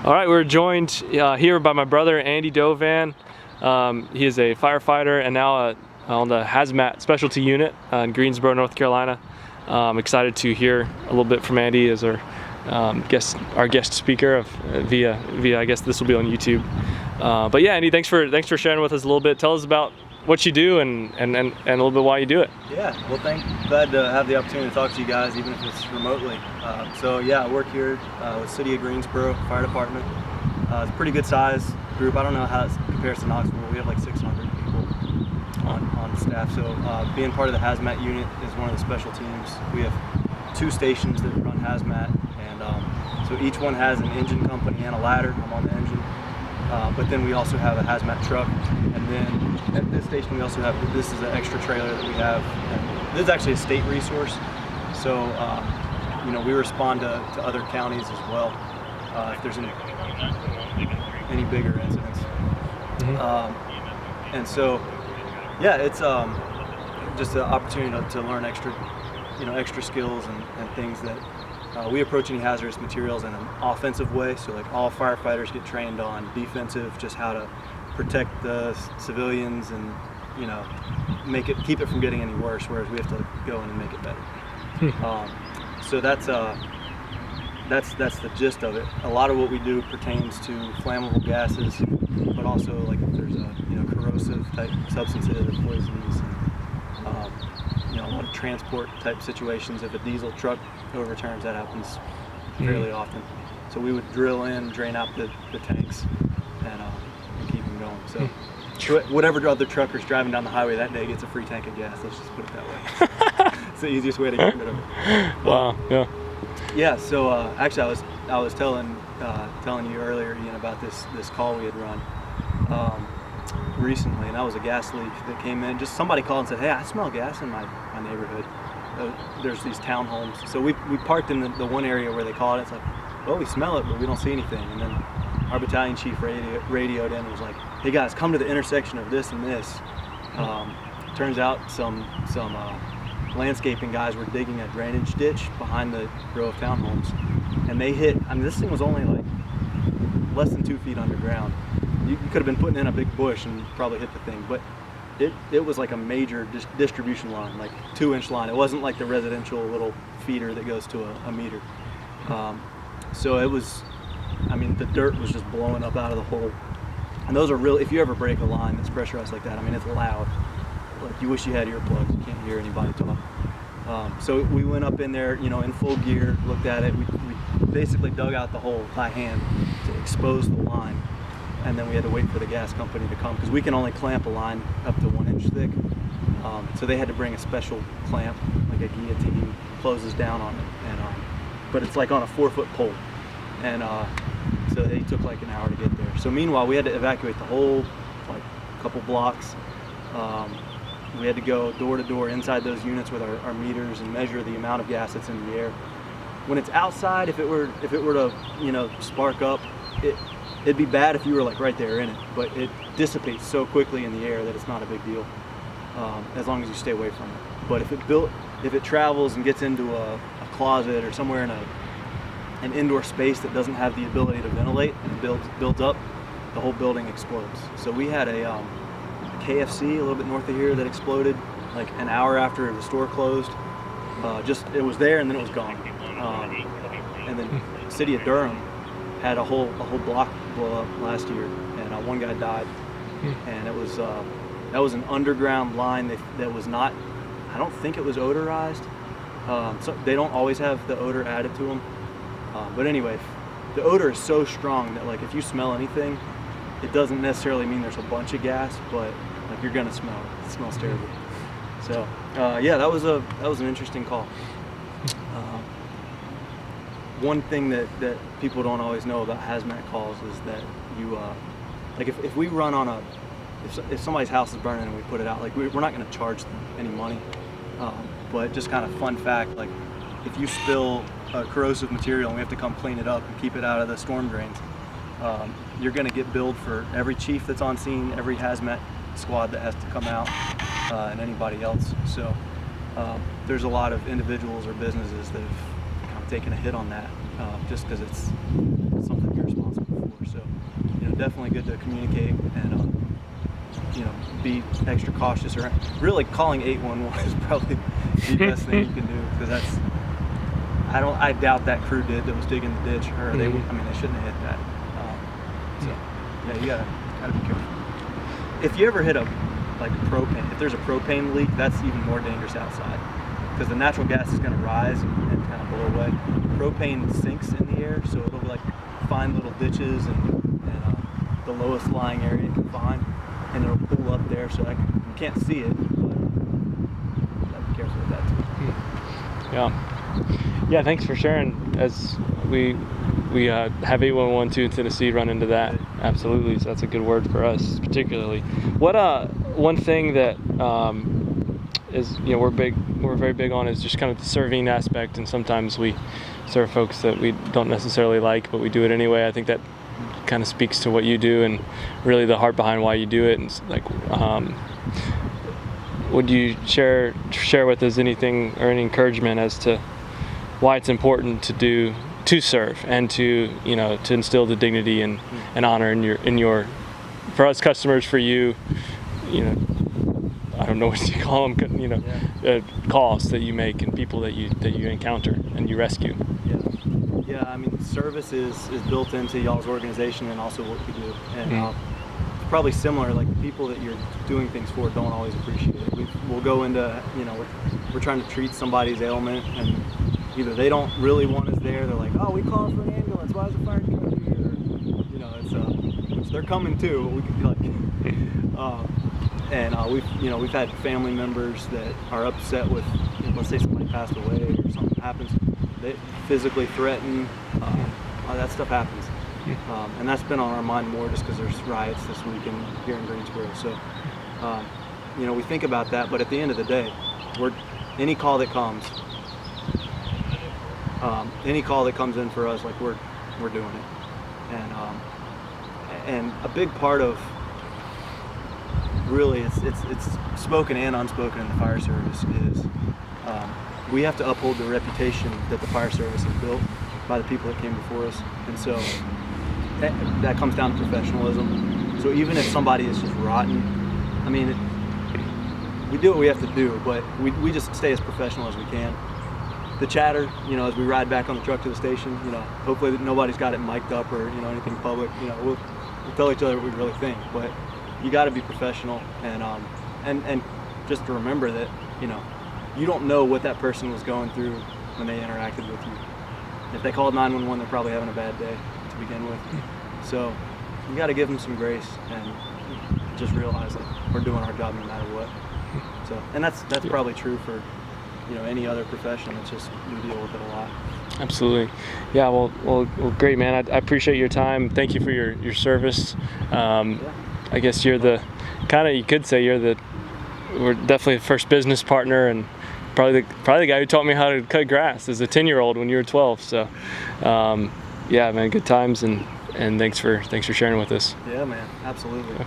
All right, we're joined here by my brother, Andy Dovan. He is a firefighter and now on the hazmat specialty unit in Greensboro, North Carolina. I'm excited to hear a little bit from Andy as our guest speaker via I guess this will be on YouTube. But yeah, Andy, thanks for sharing with us a little bit. Tell us about what you do and a little bit why you do it. Yeah, well, glad to have the opportunity to talk to you guys, even if it's remotely. So yeah, I work here with City of Greensboro Fire Department. It's a pretty good size group. I don't know how it compares to Knoxville. We have like 600 people on staff. So being part of the hazmat unit is one of the special teams. We have 2 stations that run hazmat, and so each one has an engine company and a ladder. I'm on the engine. But then we also have a hazmat truck, and then at this station we also have, this is an extra trailer that we have, and this is actually a state resource, so you know, we respond to other counties as well if there's any bigger incidents. Mm-hmm. And so yeah, it's just an opportunity to learn extra skills and things that we approach any hazardous materials in an offensive way. So like all firefighters get trained on defensive, just how to protect the civilians and, you know, keep it from getting any worse, whereas we have to go in and make it better. So that's the gist of it. A lot of what we do pertains to flammable gases, but also like if there's corrosive type substances or poisons, and, a lot of transport type situations. If a diesel truck overturns, that happens fairly often. So we would drill in, drain out the tanks, and keep them going. So whatever other trucker's driving down the highway that day gets a free tank of gas. Let's just put it that way. It's the easiest way to get rid of it. Wow. Yeah. Yeah. So actually, I was telling you earlier, Ian, about this call we had run recently, and that was a gas leak that came in. Just somebody called and said, "Hey, I smell gas in my neighborhood." There's these townhomes, so we parked in the one area where they called it. It's like, well, we smell it, but we don't see anything. And then our battalion chief radioed in and was like, "Hey guys, come to the intersection of this and this." Turns out some landscaping guys were digging a drainage ditch behind the row of townhomes, and they hit. I mean, this thing was only like less than 2 feet underground. You could have been putting in a big bush and probably hit the thing, but it was like a major distribution line, like 2-inch line. It wasn't like the residential little feeder that goes to a meter. So it was, I mean, the dirt was just blowing up out of the hole. And those are real, if you ever break a line that's pressurized like that, I mean, it's loud. Like you wish you had earplugs, you can't hear anybody talk. So we went up in there, in full gear, looked at it. We basically dug out the hole by hand to expose the line. And then we had to wait for the gas company to come, because we can only clamp a line up to 1 inch thick. So they had to bring a special clamp, like a guillotine, closes down on it, but it's like on a 4-foot pole. And so they took like an hour to get there. So meanwhile, we had to evacuate the whole, like, couple blocks. We had to go door to door inside those units with our meters and measure the amount of gas that's in the air. When it's outside, if it were to spark up, it'd be bad if you were like right there in it, but it dissipates so quickly in the air that it's not a big deal, as long as you stay away from it. But if it travels and gets into a closet or somewhere in an indoor space that doesn't have the ability to ventilate and builds up, the whole building explodes. So we had a KFC a little bit north of here that exploded like an hour after the store closed. It was there and then it was gone. And then City of Durham had a whole block blow up last year, and one guy died. And it was that was an underground line that was not, I don't think it was odorized. So they don't always have the odor added to them. But anyway, the odor is so strong that like if you smell anything, it doesn't necessarily mean there's a bunch of gas, but like you're gonna smell it. It smells terrible. So yeah, that was an interesting call. One thing that people don't always know about hazmat calls is that you, like if we run on if somebody's house is burning and we put it out, like we're not going to charge them any money. But just kind of fun fact, like if you spill a corrosive material and we have to come clean it up and keep it out of the storm drains, you're going to get billed for every chief that's on scene, every hazmat squad that has to come out, and anybody else. So there's a lot of individuals or businesses that have kind of taken a hit on that, just because it's something you're responsible for. definitely good to communicate and be extra cautious. Or really, calling 811 is probably the best thing you can do, because I doubt that crew that was digging the ditch, or they shouldn't have hit that. So yeah, you gotta be careful. If you ever hit propane, if there's a propane leak, that's even more dangerous outside, because the natural gas is going to rise and kind of blow away. Propane sinks in the air, so it'll find little ditches and the lowest lying area it can find, and it'll pull up there, so you can't see it, but gotta be careful with that too. Yeah, thanks for sharing. As we have 811 too in Tennessee, run into that. Absolutely, so that's a good word for us particularly. What one thing that is, we're very big on is just kind of the serving aspect, and sometimes we serve folks that we don't necessarily like, but we do it anyway. I think that kind of speaks to what you do and really the heart behind why you do it. And would you share with us anything or any encouragement as to why it's important to serve and to instill the dignity and honor in your for us customers, for you, I don't know what you call them, calls that you make and people that you encounter and you rescue. Yeah, service is built into y'all's organization and also what we do. And it's probably similar, like the people that you're doing things for don't always appreciate it. We'll go into, we're trying to treat somebody's ailment, and either they don't really want us there, they're like, oh, we called for an ambulance, why is the fire truck here? Which they're coming too, but we could be like, we've had family members that are upset with, let's say somebody passed away or something happens, they physically threaten, that stuff happens. And that's been on our mind more just because there's riots this weekend here in Greensboro. So, we think about that, but at the end of the day, any call that comes in for us, we're doing it. And a big part of, really, it's spoken and unspoken in the fire service is we have to uphold the reputation that the fire service has built by the people that came before us. And so that comes down to professionalism. So even if somebody is just rotten, we do what we have to do, but we just stay as professional as we can. The chatter, as we ride back on the truck to the station, hopefully nobody's got it mic'd up or, anything public. We'll tell each other what we really think, but you got to be professional and just to remember that, you don't know what that person was going through when they interacted with you. If they called 911, they're probably having a bad day to begin with. So you got to give them some grace and just realize that we're doing our job no matter what. So, and that's probably true for any other profession. It's just we deal with it a lot. Absolutely. Yeah, well, great, man. I appreciate your time. Thank you for your service. I guess you're you could say we're definitely the first business partner, and probably the guy who taught me how to cut grass as a 10-year-old when you were 12. So, yeah, man, good times, and thanks for sharing with us. Yeah, man, absolutely.